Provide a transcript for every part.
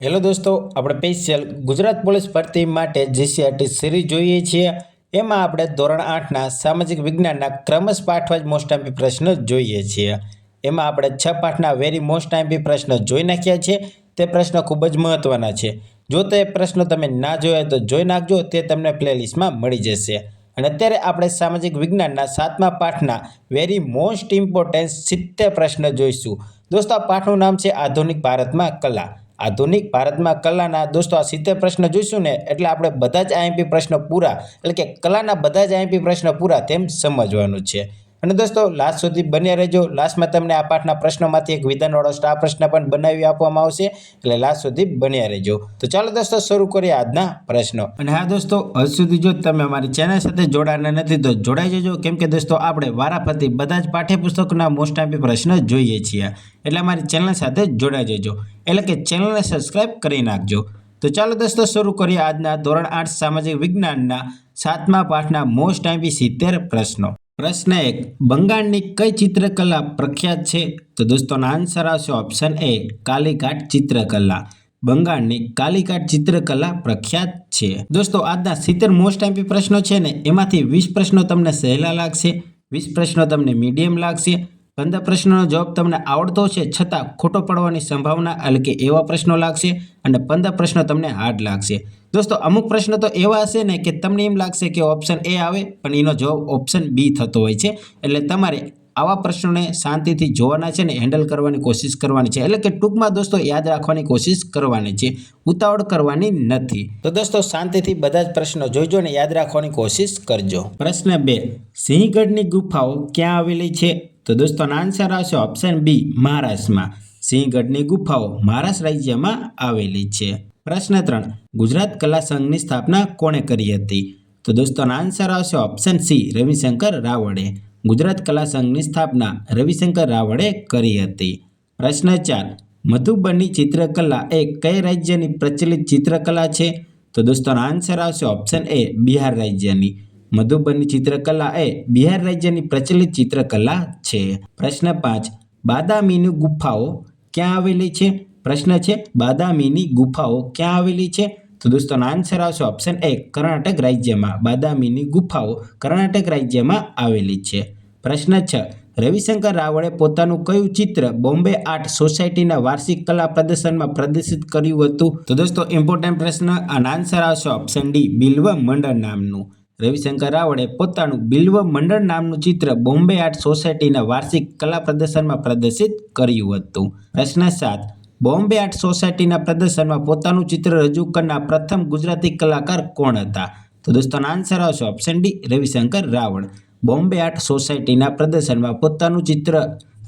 Hello દોસ્તો, આપણે special Gujarat police ભરતી માટે જીસીઆરટી સિરીઝ જોઈએ છીએ. એમાં આપણે ધોરણ 8ના સામાજિક વિજ્ઞાનના ક્રમશ પાઠવાઇઝ મોસ્ટ આઈમ્પી પ્રશ્ન જોઈએ છીએ. એમાં આપણે 6 પાઠના વેરી મોસ્ટ આઈમ્પી પ્રશ્ન જોઈ નાખ્યા છે. તે પ્રશ્ન ખૂબ જ મહત્વના છે. જો તે પ્રશ્નો તમે ના જોયા તો જોઈ નાખજો, તે તમને પ્લેલિસ્ટમાં મળી જશે. અને અત્યારે આપણે સામાજિક વિજ્ઞાનના 7મા પાઠના વેરી મોસ્ટ ઇમ્પોર્ટન્ટ 70 પ્રશ્ન જોઈશું. દોસ્તો, આ પાઠનું નામ છે આધુનિક ભારતમાં કલા. આધુનિક ભારતમાં કલાના દોસ્તો આ 70 પ્રશ્ન જોઈશું ને એટલે આપણે બધા જ આઈએમપી પ્રશ્ન પૂરા, એટલે કે કલાના બધા જ આઈએમપી પ્રશ્ન પૂરા તેમ સમજવાનું છે. અને દોસ્તો લાસ્ટ સુધી બન્યા રહેજો. લાસ્ટમાં તમને આ પાઠના પ્રશ્નોમાંથી એક વિધાનવાળો સ્ટાર પ્રશ્ન પણ બનાવી આપવામાં આવશે, એટલે લાસ્ટ સુધી બન્યા રહેજો. તો ચાલો દોસ્તો શરૂ કરીએ આજના પ્રશ્નો. અને હા દોસ્તો, હજુ સુધી જો તમે અમારી ચેનલ સાથે જોડાના નથી તો જોડાઈ જજો, કેમ કે દોસ્તો આપણે વારાફરતી બધા જ પાઠ્યપુસ્તકના મોસ્ટ આઈમ્પી પ્રશ્ન જોઈએ છીએ, એટલે અમારી ચેનલ સાથે જોડાઈ જજો, એટલે કે ચેનલને સબસ્ક્રાઇબ કરી નાખજો. તો ચાલો દોસ્તો શરૂ કરીએ આજના ધોરણ 8 સામાજિક વિજ્ઞાનના 7મા પાઠના મોસ્ટ આઈમ્પી 70 પ્રશ્નો. પ્રશ્ન 1, બંગાળની કઈ ચિત્રકલા પ્રખ્યાત છે? તો દોસ્તોનો આન્સર આવશે ઓપ્શન એ, કાલીઘાટ ચિત્રકલા. બંગાળની કાલીઘાટ ચિત્રકલા પ્રખ્યાત છે. દોસ્તો આજના 70 મોસ્ટ આઈમ્પી પ્રશ્નો છે ને, એમાંથી 20 પ્રશ્નો તમને સહેલા લાગશે, 20 પ્રશ્નો તમને મીડિયમ લાગશે, 15 પ્રશ્નોનો જવાબ તમને આવડતો છે છતાં ખોટો પડવાની સંભાવના, એટલે કે એવા પ્રશ્નો લાગશે, અને 15 પ્રશ્નો તમને હાર્ડ લાગશે. દોસ્તો અમુક પ્રશ્નો તો એવા હશે ને કે તમને એમ લાગશે કે ઓપ્શન એ આવે પણ એનો જવાબ ઓપ્શન બી થતો હોય છે, એટલે તમારે આવા પ્રશ્નોને શાંતિથી જોવાના છે ને હેન્ડલ કરવાની કોશિશ કરવાની છે, એટલે કે ટૂંકમાં દોસ્તો યાદ રાખવાની કોશિશ કરવાની છે, ઉતાવળ કરવાની નથી. તો દોસ્તો શાંતિથી બધા જ પ્રશ્નો જોઈજો ને યાદ રાખવાની કોશિશ કરજો. પ્રશ્ન 2, સિંહગઢની ગુફાઓ ક્યાં આવેલી છે? તો દોસ્તોનો આન્સર આવશે ઓપ્શન બી, મહારાષ્ટ્રમાં. સિંહગઢની ગુફાઓ મહારાષ્ટ્ર રાજ્યમાં આવેલી છે. પ્રશ્ન 3, ગુજરાત કલા સંઘની સ્થાપના કોણે કરી હતી? તો દોસ્તોનો આન્સર આવશે ઓપ્શન સી, રવિશંકર રાવળે. ગુજરાત કલા સંઘની સ્થાપના રવિશંકર રાવળે કરી હતી. પ્રશ્ન 4, મધુબની ચિત્રકલા એ કઈ રાજ્યની પ્રચલિત ચિત્રકલા છે? તો દોસ્તોનો આન્સર આવશે ઓપ્શન એ, બિહાર રાજ્યની. મધુબની ચિત્રકલા એ બિહાર રાજ્યની પ્રચલિત ચિત્રકલા છે. પ્રશ્ન 5, બાદામીની ગુફાઓ ક્યાં આવેલી છે? પ્રશ્ન છે બાદામીની ગુફાઓ ક્યાં આવેલી છે? તો દોસ્તોનો આન્સર આવશે ઓપ્શન એ, કર્ણાટક રાજ્યમાં. બાદામીની ગુફાઓ કર્ણાટક રાજ્યમાં આવેલી છે. પ્રશ્ન 6, રવિશંકર રાવળે પોતાનું કયું ચિત્ર બોમ્બે આર્ટ સોસાયટીના વાર્ષિક કલા પ્રદર્શનમાં પ્રદર્શિત કર્યું હતું? તો દોસ્તો ઇમ્પોર્ટન્ટ પ્રશ્ન, આનો આન્સર આવશે ઓપ્શન ડી, બિલ્વ મંડળ નામનું. રવિશંકર રાવળે પોતાનું બિલ્વ મંડળ નામનું ચિત્ર બોમ્બે આર્ટ સોસાયટીના વાર્ષિક કલા પ્રદર્શનમાં પ્રદર્શિત કર્યું હતું. પ્રશ્ન 7, બોમ્બે આર્ટ સોસાયટીના પ્રદર્શનમાં પોતાનું ચિત્ર રજૂ કરનાર પ્રથમ ગુજરાતી કલાકાર કોણ હતા? તો દોસ્તોનો આન્સર આવશે option D, Ravishankar Raval. Bombay art સોસાયટીના પ્રદર્શનમાં પોતાનું ચિત્ર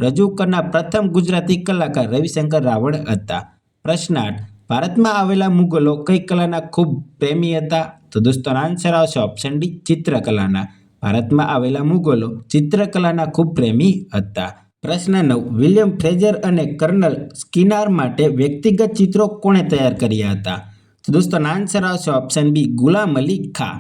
રજૂ કરનાર પ્રથમ ગુજરાતી કલાકાર રવિશંકર રાવળ હતા. પ્રશ્ન 8, ભારતમાં આવેલા મુગલો કઈ કલાના ખૂબ પ્રેમી હતા? તો દોસ્તોનો આન્સર આવશે ઓપ્શન ડી, ચિત્રકલાના. ભારતમાં આવેલા મુગલો ચિત્રકલાના ખૂબ પ્રેમી હતા. પ્રશ્ન 9, વિલિયમ ફ્રેઝર અને કર્નલ સ્કિનર માટે વ્યક્તિગત ચિત્રો કોણે તૈયાર કર્યા હતા? તો દોસ્તોનો આન્સર આવશે ઓપ્શન બી, ગુલામ અલી ખાં.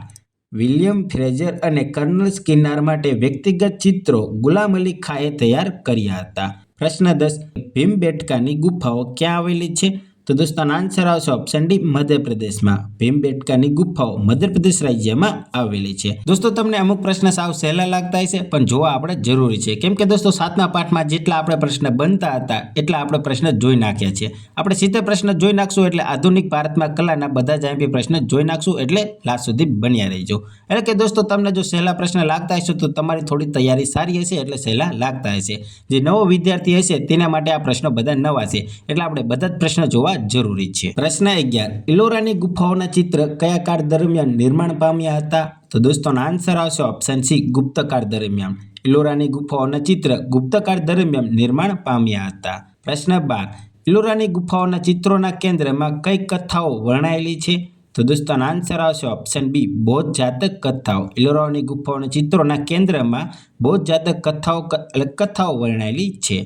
વિલિયમ ફ્રેઝર અને કર્નલ સ્કિનર માટે વ્યક્તિગત ચિત્રો ગુલામ અલી ખાંએ તૈયાર કર્યા હતા. પ્રશ્ન 10, ભીમબેટકાની ગુફાઓ ક્યાં આવેલી છે? તો દોસ્તોનો આન્સર આવશે ઓપ્શન ડી, મધ્યપ્રદેશમાં. ભીમબેટકાની ગુફાઓ મધ્યપ્રદેશ રાજ્યમાં આવેલી છે. દોસ્તો તમને અમુક પ્રશ્ન સાવ સહેલા લાગતા હશે પણ જોવા આપણે જરૂરી છે, કેમ કે દોસ્તો 7મા પાઠમાં જેટલા આપણે પ્રશ્ન બનતા હતા એટલા આપણે પ્રશ્ન જોઈ નાખ્યા છે. આપણે 70 પ્રશ્ન જોઈ નાખશું એટલે આધુનિક ભારતમાં કલાના બધા જ આઈએમપી પ્રશ્ન જોઈ નાખશું, એટલે લાસ્ટ સુધી બન્યા રહેજો. એટલે કે દોસ્તો તમને જો સહેલા પ્રશ્ન લાગતા હશે તો તમારી થોડી તૈયારી સારી હશે એટલે સહેલા લાગતા હશે. જે નવો વિદ્યાર્થી હશે તેના માટે આ પ્રશ્નો બધા નવા છે, એટલે આપણે બધા જ પ્રશ્ન જોવા જરૂરી છે. પ્રશ્ન 11, ઇલોરાની ગુફાઓના ચિત્ર કયા કાળ દરમિયાન નિર્માણ પામ્યા હતા? તો દોસ્તોનો આન્સર આવશે ઓપ્શન સી, ગુપ્તકાળ દરમિયાન. ઇલોરાની ગુફાઓના ચિત્ર ગુપ્તકાળ દરમિયાન નિર્માણ પામ્યા હતા. પ્રશ્ન 12, ઇલોરાની ગુફાઓના ચિત્રોના કેન્દ્રમાં કઈ કથાઓ વર્ણવેલી છે? તો દોસ્તોનો આન્સર આવશે ઓપ્શન બી, બૌદ્ધ જાતક કથાઓ. ઇલોરાની ગુફાઓના ચિત્રોના કેન્દ્રમાં બૌદ્ધ જાતક કથાઓ વર્ણવેલી છે.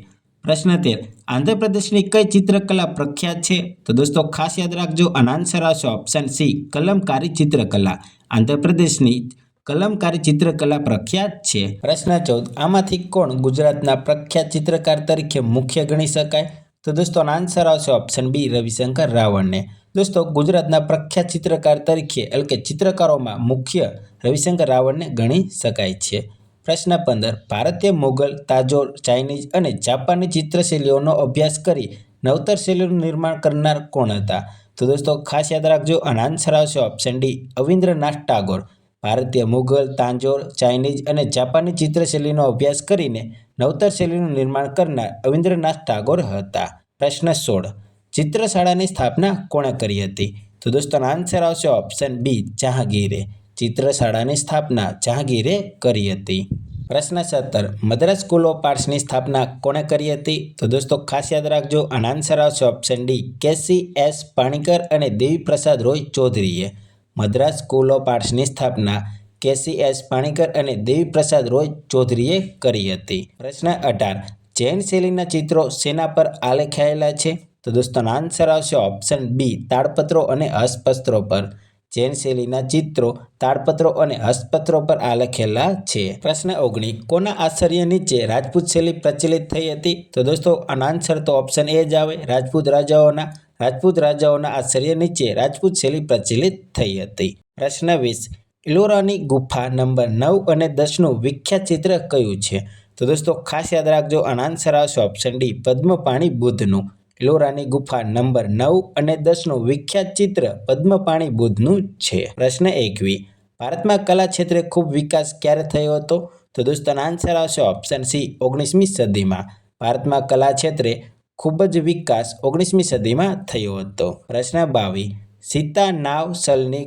પ્રશ્ન 13, આંધ્રપ્રદેશની કઈ ચિત્રકલા પ્રખ્યાત છે? તો દોસ્તો ખાસ યાદ રાખજો, આનો આન્સર આવશે ઓપ્શન સી, કલમકારી ચિત્રકલા. આંધ્રપ્રદેશની કલમકારી ચિત્રકલા પ્રખ્યાત છે. પ્રશ્ન 14, આમાંથી કોણ ગુજરાતના પ્રખ્યાત ચિત્રકાર તરીકે મુખ્ય ગણી શકાય? તો દોસ્તો આનો આન્સર આવશે ઓપ્શન બી રવિશંકર રાવળને. દોસ્તો ગુજરાતના પ્રખ્યાત ચિત્રકાર તરીકે એટલે કે ચિત્રકારોમાં મુખ્ય રવિશંકર રાવળને ગણી શકાય છે. પ્રશ્ન 15 ભારતીય મુગલ, તાજોલ, ચાઇનીઝ અને જાપાની ચિત્રશૈલીઓનો અભ્યાસ કરી નવતર શૈલીનું નિર્માણ કરનાર કોણ હતા? તો દોસ્તો ખાસ યાદ રાખજો આનો આન્સર આવશે ઓપ્શન ડી અવિન્દ્રનાથ ટાગોર. ભારતીય મુગલ, તાંજોર, ચાઇનીઝ અને જાપાની ચિત્રશૈલીનો અભ્યાસ કરીને નવતર શૈલીનું નિર્માણ કરનાર અવિન્દ્રનાથ ટાગોર હતા. પ્રશ્ન 16 ચિત્રશાળાની સ્થાપના કોણે કરી હતી? તો દોસ્તો આન્સર આવશે ઓપ્શન બી જહાંગીરે. ચિત્રશાળાની સ્થાપના જહાંગીરે કરી હતી. પ્રશ્ન 17 મદ્રાસ સ્કૂલ ઓફ આર્ટ્સની સ્થાપના કોણે કરી હતી? તો દોસ્તો ખાસ યાદ રાખજો આનો આન્સર આવશે ઓપ્શન ડી KC.S. પાણીકર અને દેવી પ્રસાદ રોય ચૌધરીએ. મદ્રાસ સ્કૂલ ઓફ આર્ટ્સની સ્થાપના KC.S. પાણીકર અને દેવી પ્રસાદ રોય ચૌધરીએ કરી હતી. પ્રશ્ન 18 જૈન શૈલીના ચિત્રો શેના પર આલેખાયેલા છે? તો દોસ્તો આન્સર આવશે ઓપ્શન બી તાડપત્રો અને હસ્તપત્રો પર. જૈન શૈલીના ચિત્રો તાડપત્રો અને હસ્તપત્રો પર આલેખેલા છે. પ્રશ્ન 19 કોના આશ્રય નીચે રાજપૂત શૈલી પ્રચલિત થઈ હતી? તો દોસ્તો આનો આન્સર તો ઓપ્શન એ જ આવે રાજપૂત રાજાઓના આશ્રય નીચે રાજપૂત શૈલી પ્રચલિત થઈ હતી. પ્રશ્ન 20 ઇલોરાની ગુફા નંબર 9 અને 10નું વિખ્યાત ચિત્ર કયું છે? તો દોસ્તો ખાસ યાદ રાખજો આનો આન્સર આવશે ઓપ્શન ડી પદ્મપાણી બુદ્ધનું. ઇલોરાની ગુફા નંબર 9 અને 10નું વિખ્યાત ચિત્ર પદ્મપાણી બુદ્ધનું છે. પ્રશ્ન 21 ભારતમાં કલા ક્ષેત્રે ખૂબ વિકાસ ક્યારે થયો હતો? તો દોસ્તો આન્સર આવશે ઓપ્શન સી 19મી સદીમાં. ભારતમાં કલા ક્ષેત્રે ખૂબ જ વિકાસ 19મી સદીમાં થયો હતો. પ્રશ્ન 22 સીતાનાવસલની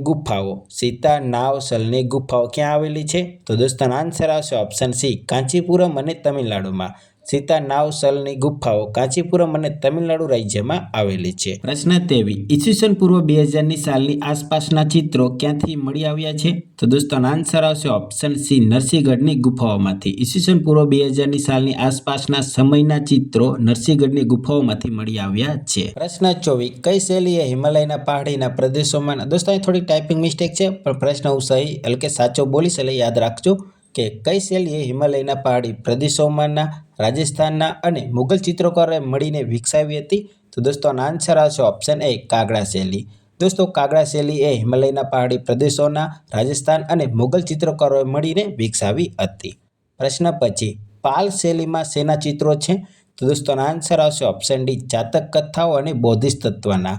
ગુફાઓ ક્યાં આવેલી છે? તો દોસ્તો આન્સર આવશે ઓપ્શન સી કાંચીપુરમ અને તમિલનાડુમાં. સીતાનાવસલની ગુફાઓ કાંચીપુરમ અને તમિલનાડુ રાજ્યમાં આવેલી છે. પ્રશ્ન 23 ઈસવીસન પૂર્વ 2000ની સાલની આસપાસના ચિત્રો ક્યાંથી મળી આવ્યા છે? તો દોસ્તો આન્સર આવશે ઓપ્શન સી નરસિંહગઢની ગુફાઓમાંથી. ઈસવીસન પૂર્વ 2000ની સાલની આસપાસના સમયના ચિત્રો નરસિંહગઢની ગુફાઓમાંથી મળી આવ્યા છે. પ્રશ્ન 24 કઈ શૈલીએ હિમાલયના પહાડીના પ્રદેશોમાં દોસ્તો અહીં થોડી ટાઈપિંગ મિસ્ટેક છે પણ પ્રશ્ન હું સહી એટલે કે સાચો બોલીશ એટલે યાદ રાખજો કે કઈ શૈલીએ હિમાલયના પહાડી પ્રદેશોમાંના રાજસ્થાનના અને મુગલ ચિત્રકારોએ મળીને વિકસાવી હતી? તો દોસ્તો આનો આન્સર આવશે ઓપ્શન એ કાગડા શૈલી. દોસ્તો કાગડા શૈલી એ હિમાલયના પહાડી પ્રદેશોના રાજસ્થાન અને મુગલ ચિત્રકારોએ મળીને વિકસાવી હતી. પ્રશ્ન 25 પાલ શૈલીમાં શેના ચિત્રો છે? તો દોસ્તો આનો આન્સર આવશે ઓપ્શન ડી જાતક કથાઓ અને બોધિસત્વના.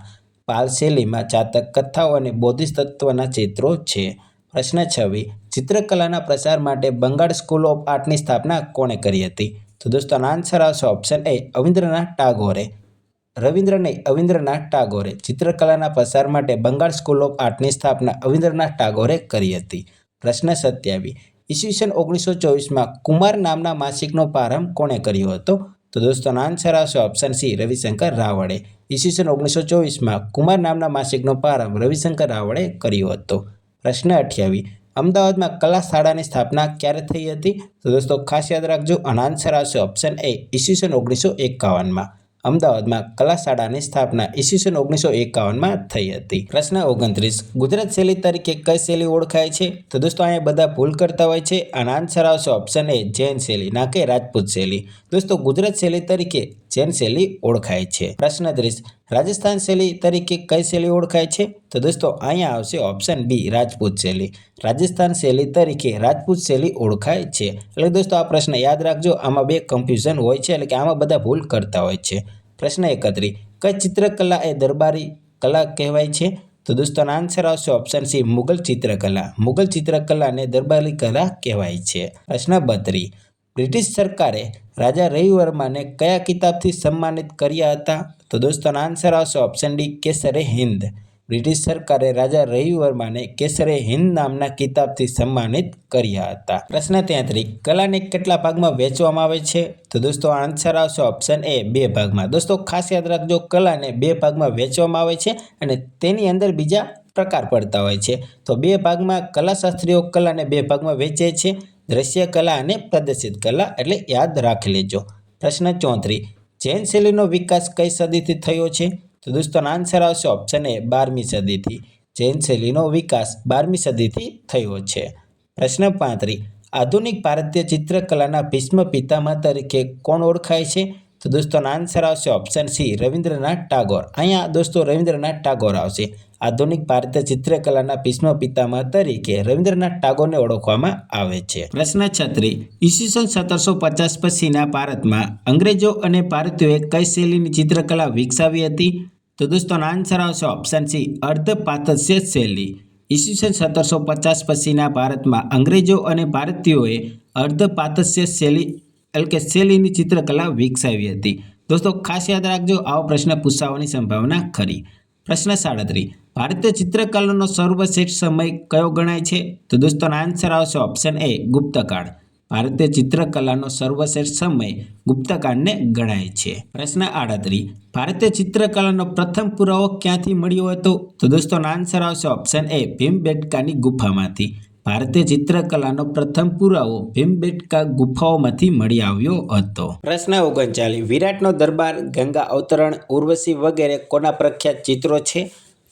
પાલ શૈલીમાં જાતક કથાઓ અને બોધિસત્વના ચિત્રો છે. પ્રશ્ન 26 ચિત્રકલાના પ્રસાર માટે બંગાળ સ્કૂલ ઓફ આર્ટની સ્થાપના કોણે કરી હતી? તો દોસ્તો આનો આન્સર આવશે ઓપ્શન એ અવિન્દ્રનાથ ટાગોરે. ચિત્રકલાના પ્રસાર માટે બંગાળ સ્કૂલ ઓફ આર્ટની સ્થાપના અવિન્દ્રનાથ ટાગોરે કરી હતી. પ્રશ્ન 27 ઈસવીસન 1924માં કુમાર નામના માસિકનો પ્રારંભ કોણે કર્યો હતો? તો દોસ્તો આનો આન્સર આવશે ઓપ્શન સી રવિશંકર રાવળે. ઈસવીસન 1924માં કુમાર નામના માસિકનો પ્રારંભ રવિશંકર રાવળે કર્યો હતો. પ્રશ્ન 28 અમદાવાદમાં કલા શાળાની સ્થાપના ક્યારે થઈ હતી? તો દોસ્તો ખાસ યાદ રાખજો આનો આન્સર આવશે ઓપ્શન એ ઈસવીસન 1951માં. અમદાવાદમાં કલા શાળાની સ્થાપના ઈસવીસન 1951માં થઈ હતી. પ્રશ્ન 29 ગુજરાત શૈલી તરીકે કઈ શૈલી ઓળખાય છે? તો દોસ્તો અહીંયા બધા ભૂલ કરતા હોય છે. આનો આન્સર આવશે ઓપ્શન એ જૈન શૈલી ના કે રાજપૂત શૈલી. દોસ્તો ગુજરાત શૈલી તરીકે જૈન શૈલી ઓળખાય છે. પ્રશ્ન 30 રાજસ્થાન શૈલી તરીકે કઈ શૈલી ઓળખાય છે? તો દોસ્તો અહીંયા આવશે ઓપ્શન બી રાજપૂત શૈલી. રાજસ્થાન શૈલી તરીકે રાજપૂત શૈલી ઓળખાય છે. એટલે દોસ્તો આ પ્રશ્ન યાદ રાખજો આમાં બે કન્ફ્યુઝન હોય છે એટલે કે આમાં બધા ભૂલ કરતા હોય છે. પ્રશ્ન 31 કઈ ચિત્રકલા એ દરબારી કલા કહેવાય છે? તો દોસ્તો આન્સર આવશે ઓપ્શન સી મુગલ ચિત્રકલાને દરબારી કલા કહેવાય છે. પ્રશ્ન 32 બ્રિટિશ સરકારે રાજા રવિવર્માને કયા કિતાબથી સન્માનિત કર્યા હતા? તો દોસ્તો આન્સર આવશે ઓપ્શન ડી કેસરે હિન્દ. બ્રિટિશ સરકારે રાજા રવિવર્માને કેસરે હિન્દ નામના કિતાબથી સન્માનિત કર્યા હતા. પ્રશ્ન 33 કલાને કેટલા ભાગમાં વહેંચવામાં આવે છે? તો દોસ્તો આન્સર આવશે ઓપ્શન એ 2 ભાગમાં. દોસ્તો ખાસ યાદ રાખજો કલાને 2 ભાગમાં વહેંચવામાં આવે છે અને તેની અંદર બીજા પ્રકાર પડતા હોય છે. તો 2 ભાગમાં કલાશાસ્ત્રીઓ કલાને 2 ભાગમાં વહેંચે છે દ્રશ્ય કલા અને પ્રદર્શિત કલા એટલે યાદ રાખી લેજો. પ્રશ્ન 34 જૈન શૈલીનો વિકાસ કઈ સદીથી થયો છે? તો દોસ્તો આન્સર આવશે ઓપ્શન એ 12મી સદીથી. જૈન શૈલીનો વિકાસ 12મી સદીથી થયો છે. પ્રશ્ન 35 આધુનિક ભારતીય ચિત્રકલાના ભીષ્મ પિતામહ તરીકે કોણ ઓળખાય છે? તો દોસ્તોનો આન્સર આવશે ઓપ્શન સી રવિન્દ્રનાથ ટાગોર. અહીંયા દોસ્તો રવિન્દ્રનાથ ટાગોર આવશે. આધુનિક ભારતીય ચિત્રકલાના ભીષ્મ પિતામહ તરીકે રવિન્દ્રનાથ ટાગોરને ઓળખવામાં આવે છે. પ્રશ્ન 36. ઈસવીસન 1750 પછીના ભારતમાં અંગ્રેજો અને ભારતીયોએ કઈ શૈલીની ચિત્રકલા વિકસાવી હતી? તો દોસ્તોનો આન્સર આવશે ઓપ્શન સી અર્ધ પારદર્શક શૈલી. ઈસવીસન 1750 પછીના ભારતમાં અંગ્રેજો અને ભારતીયોએ અર્ધ પારદર્શક શૈલીની ચિત્રકલા વિકસાવી હતી. દોસ્તો ખાસ યાદ રાખજો, આવો પ્રશ્ન પૂછાવાની સંભાવના ખરી. પ્રશ્ન 37. ભારતીય ચિત્રકલાનો સર્વશ્રેષ્ઠ સમય કયો ગણાય છે? તો દોસ્તોનો આન્સર આવશે ઓપ્શન એ ગુપ્તકાળ. ભારતીય ચિત્રકલાનો સર્વશ્રેષ્ઠ સમય ગુપ્તકાળને ગણાય છે. પ્રશ્ન 38. ભારતીય ચિત્રકલાનો પ્રથમ પુરાવો ક્યાંથી મળ્યો હતો? તો દોસ્તોનો આન્સર આવશે ઓપ્શન એ ભીમબેટકાની ગુફામાંથી. ભારતીય ચિત્રકલાનો પ્રથમ પુરાવો ભીમબેટકા ગુફાઓમાંથી મળી આવ્યો હતો. પ્રશ્ન 39. વિરાટનો દરબાર, ગંગા અવતરણ, ઉર્વશી વગેરે કોના પ્રખ્યાત ચિત્રો છે?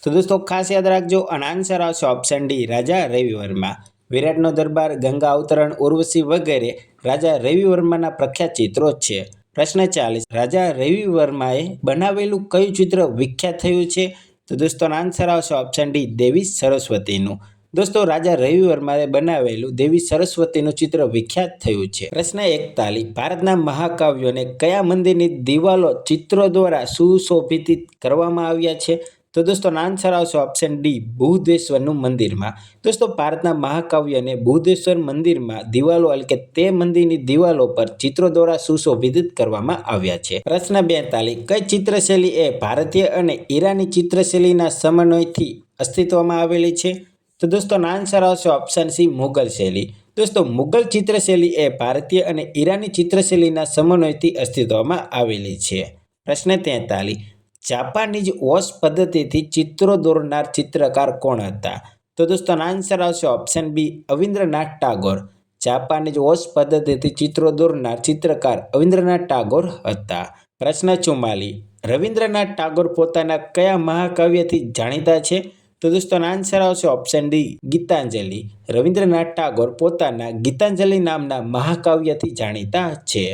તો દોસ્તો ખાસ યાદ રાખજો, અને આન્સર આવશે ઓપ્શન ડી રાજા રવિવર્મા. વિરાટનો દરબાર, ગંગા અવતરણ, ઉર્વશી વગેરે રાજા રવિવર્માના પ્રખ્યાત ચિત્રો છે. પ્રશ્ન 40. રાજા રવિવર્માએ બનાવેલું કયું ચિત્ર વિખ્યાત થયું છે? તો દોસ્તોનો આન્સર આવશે ઓપ્શન ડી દેવી સરસ્વતીનું. દોસ્તો રાજા રવિવર્માએ બનાવેલું દેવી સરસ્વતીનું ચિત્ર વિખ્યાત થયું છે. પ્રશ્ન 41. ભારતના મહાકાવ્યોને કયા મંદિરની દિવાલો ચિત્રો દ્વારા સુશોભિત કરવામાં આવ્યા છે? તો દોસ્તો આન્સર આવશે ઓપ્શન ડી બૃહદેશ્વરનું મંદિરમાં. દોસ્તો ભારતના મહાકાવ્યને બૃહદેશ્વર મંદિરમાં દિવાલો એટલે કે તે મંદિરની દિવાલો પર ચિત્રો દ્વારા સુશોભિત કરવામાં આવ્યા છે. પ્રશ્ન 42. કઈ ચિત્રશૈલી એ ભારતીય અને ઈરાની ચિત્રશૈલીના સમન્વયથી અસ્તિત્વમાં આવેલી છે? તો દોસ્તો આન્સર આવશે ઓપ્શન સી મુગલ શૈલી. દોસ્તો મુગલ ચિત્રશૈલી એ ભારતીય અને ઈરાની ચિત્રશૈલીના સમન્વયથી અસ્તિત્વમાં આવેલી છે. પ્રશ્ન 43. જાપાનીઝ વોશ પદ્ધતિથી ચિત્રો દોરનાર ચિત્રકાર કોણ હતા? તો દોસ્તો આન્સર આવશે option B Avindranath Tagore. Japanese wash પદ્ધતિથી ચિત્રો દોરનાર ચિત્રકાર અવિન્દ્રનાથ ટાગોર હતા. પ્રશ્ન 44. રવિન્દ્રનાથ ટાગોર પોતાના કયા મહાકાવ્યથી જાણીતા છે? તો દોસ્તો આન્સર આવશે ઓપ્શન ડી ગીતાંજલિ. રવિન્દ્રનાથ ટાગોર પોતાના ગીતાંજલિ નામના મહાકાવ્યથી જાણીતા છે.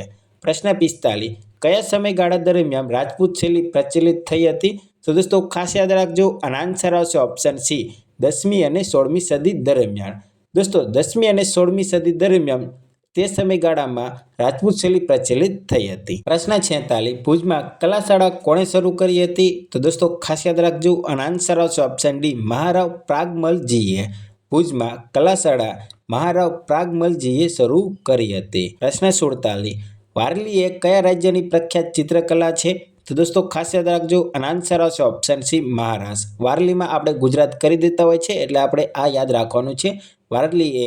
પ્રશ્ન 45. કયા સમયગાળા દરમિયાન રાજપૂત શૈલી પ્રચલિત થઈ હતી? તો દોસ્તો ખાસ યાદ રાખજો, અને આન્સર આવશે ઓપ્શન સી 10મી અને 16મી સદી દરમિયાન. દોસ્તો 10મી અને 16મી સદી દરમિયાન તે સમયગાળામાં રાજપૂત શૈલી પ્રચલિત થઈ હતી. પ્રશ્ન 46. ભુજમાં કલાશાળા કોણે શરૂ કરી હતી? તો દોસ્તો ખાસ યાદ રાખજો, અને આન્સર આવશે ઓપ્શન ડી મહારાવ પ્રાગમલજીએ. ભુજમાં કલાશાળા મહારાવ પ્રાગમલજીએ શરૂ કરી હતી. પ્રશ્ન 47. વારલી એ કયા રાજ્યની પ્રખ્યાત ચિત્રકલા છે? તો દોસ્તો ખાસ યાદ રાખજો, અને આન્સર આવશે ઓપ્શન સી મહારાષ્ટ્ર. વારલીમાં આપણે ગુજરાત કરી દેતા હોય છે, એટલે આપણે આ યાદ રાખવાનું છે. વારલી એ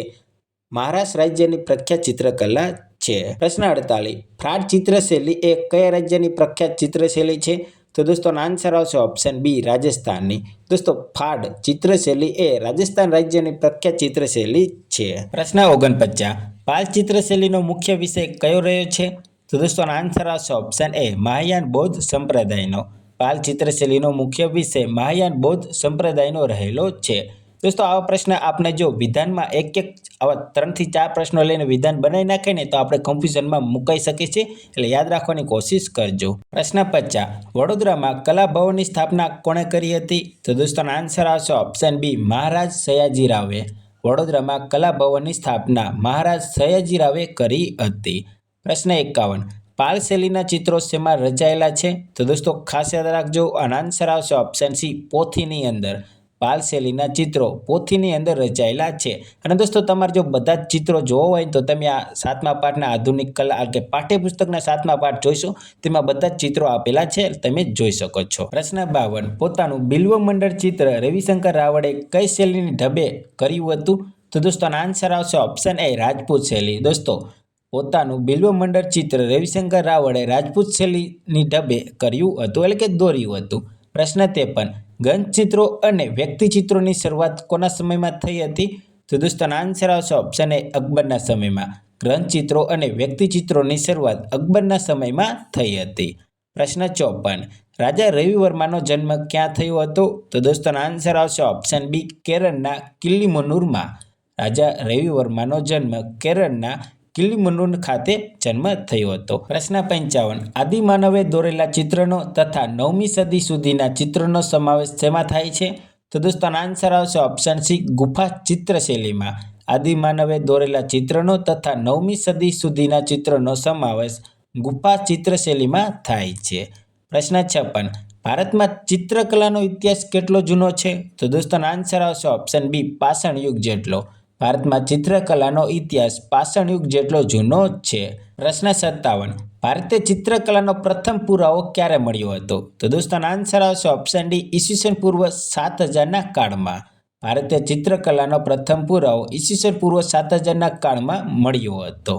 મહારાષ્ટ્ર રાજ્યની પ્રખ્યાત ચિત્રકલા છે. પ્રશ્ન 48. ફ્રાડ ચિત્રશૈલી એ કયા રાજ્યની પ્રખ્યાત ચિત્રશૈલી છે? તો દોસ્તો આન્સર આવશે ઓપ્શન બી રાજસ્થાનની. દોસ્તો ફાડ ચિત્રશૈલી એ રાજસ્થાન રાજ્યની પ્રખ્યાત ચિત્રશૈલી છે. પ્રશ્ન 49. પાલ ચિત્રશૈલીનો મુખ્ય વિષય કયો રહ્યો છે? તો દોસ્તો આન્સર આવશે ઓપ્શન એ મહાયાન બૌદ્ધ સંપ્રદાયનો. પાલ ચિત્રશૈલીનો મુખ્ય વિષય મહાયાન બૌદ્ધ સંપ્રદાયનો રહેલો છે. દોસ્તો આવા પ્રશ્ન આપણે જો વિધાનમાં એક આવા 3 થી 4 પ્રશ્નો લઈને વિધાન બનાવી નાખે ને તો આપણે કન્ફ્યુઝનમાં મુકાઈ શકીએ છીએ, એટલે યાદ રાખવાની કોશિશ કરજો. પ્રશ્ન 50. વડોદરામાં કલા ભવનની સ્થાપના કોણે કરી હતી? તો દોસ્તો આન્સર આવશે ઓપ્શન બી મહારાજ સયાજીરાવે. વડોદરામાં કલા ભવનની સ્થાપના મહારાજ સયાજીરાવે કરી હતી. પ્રશ્ન 51. પાલ શૈલીના ચિત્રો શેમાં રચાયેલા છે? તો દોસ્તો ખાસ યાદ રાખજો, અને આન્સર આવશે ઓપ્શન સી પોથીની અંદર. પાલ શૈલીના ચિત્રો પોથીની અંદર રચાયેલા છે. અને દોસ્તો તમારે જો બધા જ ચિત્રો જોવા હોય તો તમે આ 7મા પાઠના આધુનિક કલા કે પાઠ્યપુસ્તકના 7મા પાઠ જોઈશો, તેમાં બધા જ ચિત્રો આપેલા છે, તમે જોઈ શકો છો. પ્રશ્ન 52. પોતાનું બિલ્વમંડળ ચિત્ર રવિશંકર રાવળે કઈ શૈલીની ઢબે કર્યું હતું? તો દોસ્તો આન્સર આવશે ઓપ્શન એ રાજપૂત શૈલી. દોસ્તો પોતાનું બિલ્વમંડળ ચિત્ર રવિશંકર રાવળે રાજપૂત શૈલીની ઢબે કર્યું હતું, એટલે કે દોર્યું હતું. પ્રશ્ન 53. ગંધચિત્રો અને વ્યક્તિચિત્રોની શરૂઆત કોના સમયમાં થઈ હતી? તો દોસ્તો આન્સર આવશે ઓપ્શન એ અકબરના સમયમાં. ગ્રંથચિત્રો અને વ્યક્તિચિત્રોની શરૂઆત અકબરના સમયમાં થઈ હતી. પ્રશ્ન 54. રાજા રવિવર્માનો જન્મ ક્યાં થયો હતો? તો દોસ્તો આન્સર આવશે ઓપ્શન બી કેરળના કિલ્લીમનુરમાં. રાજા રવિવર્માનો જન્મ કેરળના કિલ્લીમન્નુર ખાતે જન્મ થયો હતો. પ્રશ્ન 55. આદિમાનવે દોરેલા ચિત્રનો તથા 9મી સદી સુધીના ચિત્રનો સમાવેશ શેમાં થાય છે? તો દોસ્તો આન્સર આવશે ઓપ્શન સી, ગુફા ચિત્રશૈલીમાં. આદિમાનવે દોરેલા ચિત્રનો તથા 9મી સદી સુધીના ચિત્રનો સમાવેશ ગુફા ચિત્રશૈલીમાં થાય છે. પ્રશ્ન 56. ભારતમાં ચિત્રકલાનો ઇતિહાસ કેટલો જૂનો છે? તો દોસ્તો આન્સર આવશે ઓપ્શન બી, પાષાણ યુગ જેટલો. ભારતમાં ચિત્રકલાનો ઇતિહાસ પાષાણ યુગ જેટલો જૂનો છે. પ્રશ્ન 57. ભારતીય ચિત્રકલાનો પ્રથમ પુરાવો ક્યારે મળ્યો હતો? તો દોસ્તો આન્સર આવશે ઓપ્શન ડી, ઈસવીસન પૂર્વ 7000ના કાળમાં. ભારતીય ચિત્રકલાનો પ્રથમ પુરાવો ઈસવીસન પૂર્વ 7000ના કાળમાં મળ્યો હતો.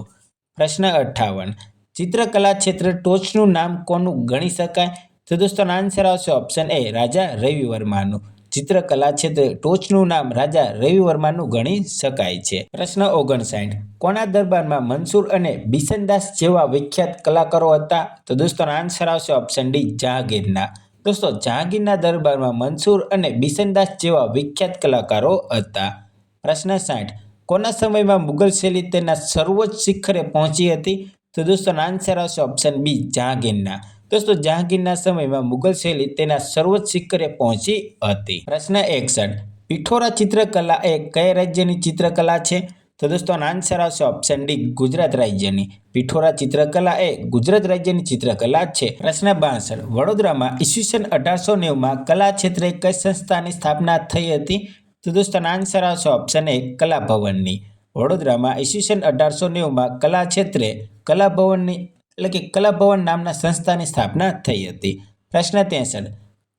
પ્રશ્ન 58. ચિત્રકલા ક્ષેત્રે ટોચનું નામ કોનું ગણી શકાય? તો દોસ્તો આન્સર આવશે ઓપ્શન એ, રાજા રવિવર્માનું. ચિત્રકલા ક્ષેત્રે ટોચનું નામ રાજા રવિવર્માનું ગણી શકાય છે. પ્રશ્ન 59. કોના દરબારમાં મનસુર અને બિશનદાસ જેવા વિખ્યાત કલાકારો હતા? તો દોસ્તો આન્સર આવશે ઓપ્શન ડી, જહાંગીરના. દોસ્તો જહાંગીરના દરબારમાં મનસુર અને બિશનદાસ જેવા વિખ્યાત કલાકારો હતા. પ્રશ્ન 60. કોના સમયમાં મુગલ શૈલી તેના સર્વોચ્ચ શિખરે પહોંચી હતી? તો દોસ્તો આન્સર આવશે ઓપ્શન બી, જહાંગીરના. દોસ્તો જહાંગીરના સમયમાં મુગલ શૈલી તેના સર્વોચ્ચ શિખરે પહોંચી હતી. પ્રશ્ન 61. પિઠોરા ચિત્રકલા એ કયા રાજ્યની ચિત્રકલા છે? તો દોસ્તો આન્સર આવશે ઓપ્શન ડી, ગુજરાત રાજ્યની. પિઠોરા ચિત્રકલા એ ગુજરાત રાજ્યની ચિત્રકલા છે. પ્રશ્ન 62. વડોદરામાં ઈસવીસન 1890માં કલા ક્ષેત્રે કઈ સંસ્થાની સ્થાપના થઈ હતી? તો દોસ્તો આન્સર આવશે ઓપ્શન એ, કલા ભવનની. વડોદરામાં ઈસવીસન 1890માં કલા ક્ષેત્રે કલા ભવનની એટલે કે કલા ભવન નામના સંસ્થાની સ્થાપના થઈ હતી. પ્રશ્ન 63.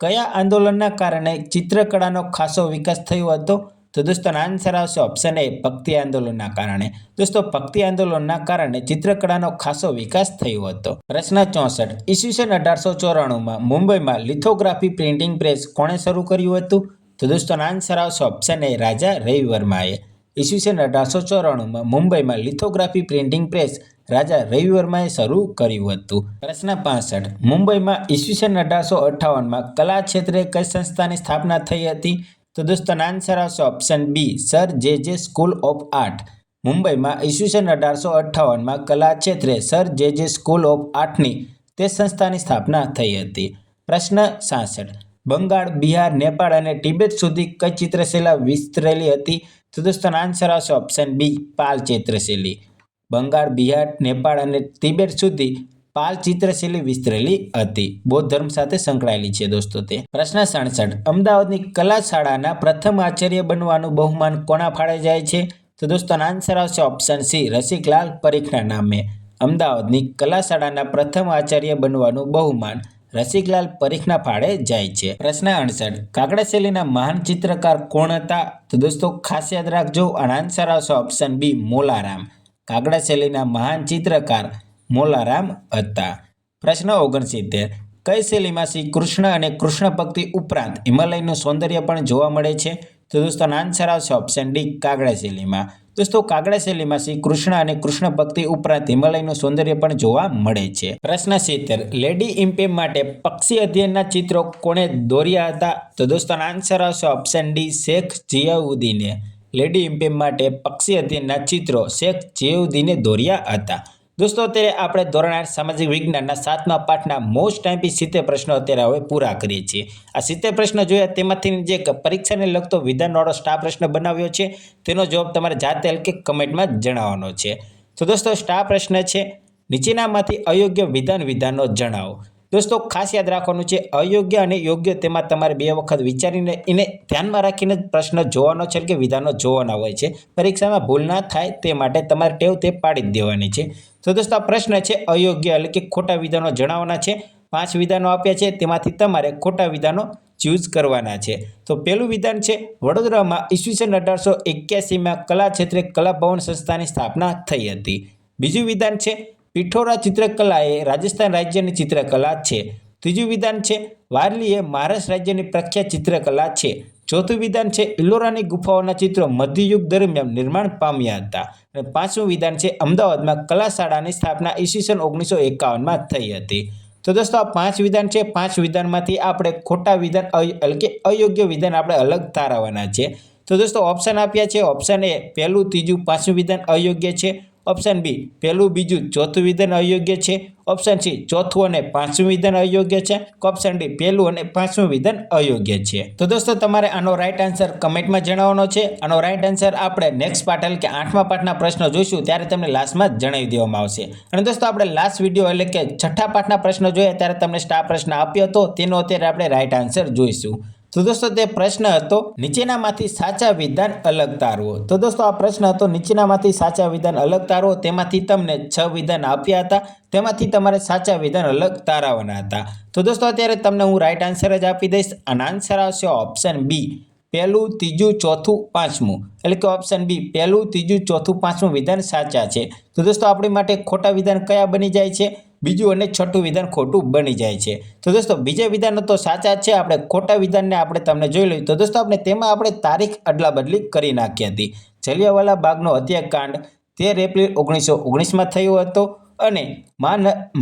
કયા આંદોલનના કારણે ચિત્રકળાનો ખાસો વિકાસ થયો હતો? તો દોસ્તો આન્સર આવશે ઓપ્શન એ, ભક્તિ આંદોલનના કારણે. દોસ્તો ભક્તિ આંદોલનના કારણે ચિત્રકળાનો ખાસો વિકાસ થયો હતો. પ્રશ્ન 64. ઈસવીસન 1894માં મુંબઈમાં લિથોગ્રાફી પ્રિન્ટિંગ પ્રેસ કોણે શરૂ કર્યું હતું? તો દોસ્તો આન્સર આવશે ઓપ્શન એ, રાજા રવિવર્માએ. ઈસવીસન 1894માં મુંબઈમાં લિથોગ્રાફી પ્રિન્ટિંગ પ્રેસ રાજા રવિવર્માએ શરૂ કર્યું હતું. પ્રશ્ન 65. મુંબઈમાં ઈસવીસન 1858માં કલા ક્ષેત્રે કઈ સંસ્થાની સ્થાપના થઈ હતી? તો દોસ્તો આન્સર આવશે ઓપ્શન બી, સર જે સ્કૂલ ઓફ આર્ટ. મુંબઈમાં ઈસવીસન 1858માં કલા ક્ષેત્રે સર જે સ્કૂલ ઓફ આર્ટની તે સંસ્થાની સ્થાપના થઈ હતી. પ્રશ્ન 66. બંગાળ, બિહાર, નેપાળ અને તિબેટ સુધી કઈ ચિત્રશૈલી વિસ્તરેલી હતી? તો દોસ્તો આન્સર આવશે ઓપ્શન બી, પાલ ચિત્રશૈલી. બંગાળ, બિહાર, નેપાળ અને તિબેટ સુધી પાલ ચિત્રશૈલી વિસ્તરેલી હતી. બૌદ્ધ ધર્મ સાથે સંકળાયેલી છે દોસ્તો તે. પ્રશ્ન 67. અમદાવાદની કલા શાળાના પ્રથમ આચાર્ય બનવાનું બહુમાન કોના ફાળે જાય છે? તો દોસ્તો આન્સર આવશે ઓપ્શન સી, રસિકલાલ પરીખના નામે. અમદાવાદની કલા શાળાના પ્રથમ આચાર્ય બનવાનું બહુમાન રસિકલાલ પરીખના ફાળે જાય છે. પ્રશ્ન 68. કાગડા શૈલીના મહાન ચિત્રકાર કોણ હતા? તો દોસ્તો ખાસ યાદ રાખજો, અને આન્સર આવશે ઓપ્શન બી, મોલારામ. કાગડા શૈલીના મહાન ચિત્રકાર મોલારામ હતા. પ્રશ્ન 69. કઈ શૈલીમાં શ્રી કૃષ્ણ અને કૃષ્ણ ભક્તિ ઉપરાંત હિમાલયનું સૌંદર્ય પણ જોવા મળે છે? તો દોસ્તો આન્સર આવશે ઓપ્શન ડી, કાગડા શૈલીમાં. દોસ્તો કાગડા શૈલીમાં શ્રી કૃષ્ણ અને કૃષ્ણ ભક્તિ ઉપરાંત હિમાલયનું સૌંદર્ય પણ જોવા મળે છે. પ્રશ્ન 70. લેડી ઇમ્પેમ માટે પક્ષી અધ્યયનના ચિત્રો કોણે દોર્યા હતા? તો દોસ્તો આન્સર આવશે ઓપ્શન ડી, શેખ જિયાઉદ્દીને. લેડી ઇમ્પેમ માટે પક્ષી અધ્યયનના ચિત્રો શેખ જિયાઉદ્દીને દોર્યા હતા. દોસ્તો અત્યારે આપણે ધોરણ 8 સામાજિક વિજ્ઞાનના 7મા પાઠના મોસ્ટ આઈએમપી 70 પ્રશ્નો અત્યારે હવે પૂરા કરીએ છીએ. આ 70 પ્રશ્નો જોયા તેમાંથી જે પરીક્ષાને લગતો વિધાનવાળો સ્ટાર પ્રશ્ન બનાવ્યો છે તેનો જવાબ તમારે જાતે કે કમેન્ટમાં જણાવવાનો છે. તો દોસ્તો સ્ટાર પ્રશ્ન છે, નીચેનામાંથી અયોગ્ય વિધાનો જણાવો. દોસ્તો ખાસ યાદ રાખવાનું છે, અયોગ્ય અને યોગ્ય તેમાં તમારે 2 વખત વિચારીને એને ધ્યાનમાં રાખીને પ્રશ્ન જોવાનો છે કે વિધાનો જોવાના હોય છે. પરીક્ષામાં ભૂલ ના થાય તે માટે તમારે ટેવ તે પાડી જ દેવાની છે. તો દોસ્તો આ પ્રશ્ન છે અયોગ્ય એટલે કે ખોટા વિધાનો જણાવવાના છે. 5 વિધાનો આપ્યા છે, તેમાંથી તમારે ખોટા વિધાનો ચૂઝ કરવાના છે. તો પહેલું વિધાન છે, વડોદરામાં ઈસવીસન 1881માં કલા ક્ષેત્રે કલા ભવન સંસ્થાની સ્થાપના થઈ હતી. બીજું વિધાન છે, પિઠોરા ચિત્રકલા એ રાજસ્થાન રાજ્યની ચિત્રકલા છે. ત્રીજું વિધાન છે, વારલી એ મહારાષ્ટ્ર રાજ્યની પ્રખ્યાત ચિત્રકલા છે. ચોથું વિધાન છે, ઇલોરાની ગુફાઓના ચિત્રો મધ્યયુગ દરમિયાન નિર્માણ પામ્યા હતા. અને પાંચમું વિધાન છે, અમદાવાદમાં કલા શાળાની સ્થાપના ઈસવીસન 1951માં થઈ હતી. તો દોસ્તો આ 5 વિધાન છે. 5 વિધાનમાંથી આપણે ખોટા વિધાન એટલે કે અયોગ્ય વિધાન આપણે અલગ તારવવાના છે. તો દોસ્તો ઓપ્શન આપ્યા છે, ઓપ્શન એ પહેલું, ત્રીજું, પાંચમું વિધાન અયોગ્ય છે. ઓપ્શન બી પહેલું બીજું ચોથું વિધાન અયોગ્ય છે, ઓપ્શન સી ચોથું અને પાંચમું વિધાન અયોગ્ય છે, ઓપ્શન ડી પહેલું અને પાંચમું વિધાન અયોગ્ય છે. તો દોસ્તો તમારે આનો રાઈટ આન્સર કમેન્ટમાં જણાવવાનો છે. આનો રાઈટ આન્સર આપણે નેક્સ્ટ પાર્ટ એટલે કે 8મા પાઠના પ્રશ્નો જોઈશું ત્યારે તમને લાસ્ટમાં જણાવી દેવામાં આવશે. અને દોસ્તો આપણે લાસ્ટ વિડીયો એટલે કે 6થા પાઠના પ્રશ્નો જોયા ત્યારે તમને સ્ટાર પ્રશ્ન આપ્યો હતો, તેનો અત્યારે આપણે રાઈટ આન્સર જોઈશું. તો દોસ્તો તે પ્રશ્ન હતો નીચેનામાંથી સાચા વિધાન અલગ તારવો. તો દોસ્તો આ પ્રશ્ન હતો નીચેનામાંથી સાચા વિધાન અલગ તારવો. તેમાંથી તમને 6 વિધાન આપ્યા હતા, તેમાંથી તમારે સાચા વિધાન અલગ તારવાના હતા. તો દોસ્તો અત્યારે તમને હું રાઈટ આન્સર જ આપી દઈશ. અને આન્સર આવશે ઓપ્શન બી પહેલું ત્રીજું ચોથું પાંચમું, એટલે કે ઓપ્શન બી પહેલું ત્રીજું ચોથું પાંચમું વિધાન સાચા છે. તો દોસ્તો આપણી માટે ખોટા વિધાન કયા બની જાય છે? બીજું અને છઠ્ઠું વિધાન ખોટું બની જાય છે. તો દોસ્તો બીજા વિધાનો તો સાચા છે, આપણે ખોટા વિધાનને આપણે તમને જોઈ લઈએ. તો દોસ્તો તેમાં આપણે તારીખ અદલા બદલી કરી નાખી હતી. જલિયાવાલા બાગનો હત્યાકાંડ 13 એપ્રિલ 1919માં થયો હતો અને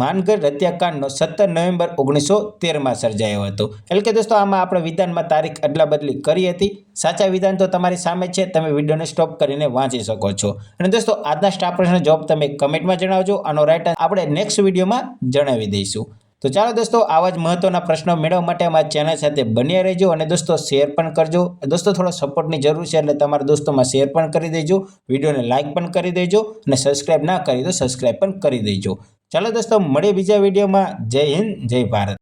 માનગઢ હત્યાકાંડનો 17 નવેમ્બર 1913માં સર્જાયો હતો. એટલે કે દોસ્તો આમાં આપણે વિધાનમાં તારીખ અદલા બદલી કરી હતી. સાચા વિધાન તો તમારી સામે છે, તમે વિડીયોને સ્ટોપ કરીને વાંચી શકો છો. અને દોસ્તો આજના સ્ટાર પ્રશ્નનો જવાબ તમે કમેન્ટમાં જણાવજો. આનો રાઈટ આપણે નેક્સ્ટ વિડીયોમાં જણાવી દઈશું. તો ચાલો દોસ્તો આવા જ મહત્વના પ્રશ્નો મેળવવા માટે અમારી ચેનલ સાથે બન્યા રહેજો. અને દોસ્તો શેર પણ કરજો. દોસ્તો થોડો સપોર્ટની જરૂર છે, એટલે તમારા દોસ્તોમાં શેર પણ કરી દેજો, વિડીયોને લાઇક પણ કરી દેજો અને સબસ્ક્રાઇબ ના કરી તો સબસ્ક્રાઇબ પણ કરી દેજો. ચાલો દોસ્તો મળીએ બીજા વિડીયોમાં. જય હિન્દ, જય ભારત.